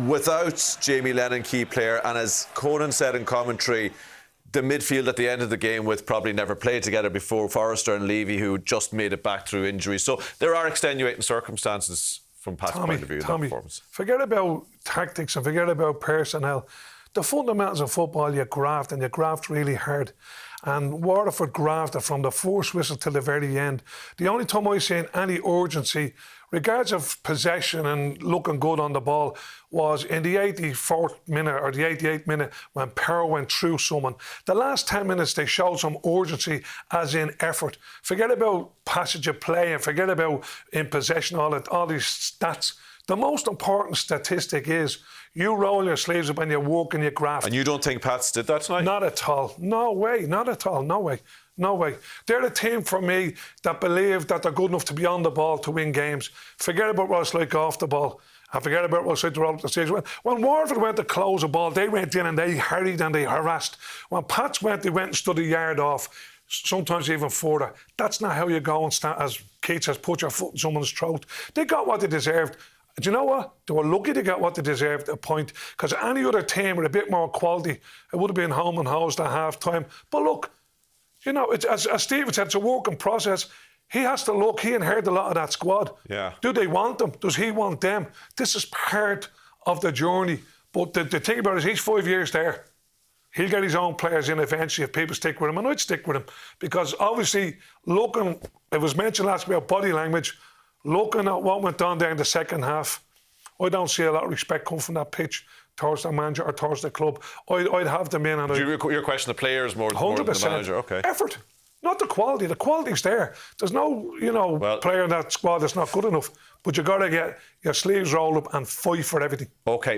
without Jamie Lennon, key player, and as Conan said in commentary, the midfield at the end of the game with probably never played together before, Forrester and Levy, who just made it back through injury. So there are extenuating circumstances from Pat's point of view in that performance. Forget about tactics and forget about personnel. The fundamentals of football, you graft, and you graft really hard. And Waterford grafted from the first whistle till the very end. The only time I seen any urgency, regardless of possession and looking good on the ball, was in the 84th minute or the 88th minute when Power went through someone. The last 10 minutes, they showed some urgency, as in effort. Forget about passage of play and forget about in possession, all these stats. The most important statistic is you roll your sleeves up and you work and you graft. And you don't think Pats did that tonight? Not at all. No way. Not at all. No way. No way. They're the team for me that believe that they're good enough to be on the ball to win games. Forget about what it's like off the ball. And forget about what it's like to roll up the stage. When Waterford went to close the ball, they went in and they harried and they harassed. When Pats went, they went and stood a yard off, sometimes even further. That's not how you go and stand, as Keith says, put your foot in someone's throat. They got what they deserved. Do you know what? They were lucky to get what they deserved, a point. Because any other team with a bit more quality, it would have been home and hosed at half-time. But look, you know, as Stephen said, it's a working process. He has to look. He inherited a lot of that squad. Yeah. Do they want them? Does he want them? This is part of the journey. But the thing about it is he's 5 years there. He'll get his own players in eventually if people stick with him. And I'd stick with him. Because obviously, looking, it was mentioned last week about body language, looking at what went on there in the second half, I don't see a lot of respect come from that pitch towards the manager or towards the club. I'd have them in. And you're questioning the players more than the manager? Okay. Effort, not the quality. The quality's there. There's no, player in that squad that's not good enough. But you've got to get your sleeves rolled up and fight for everything. Okay.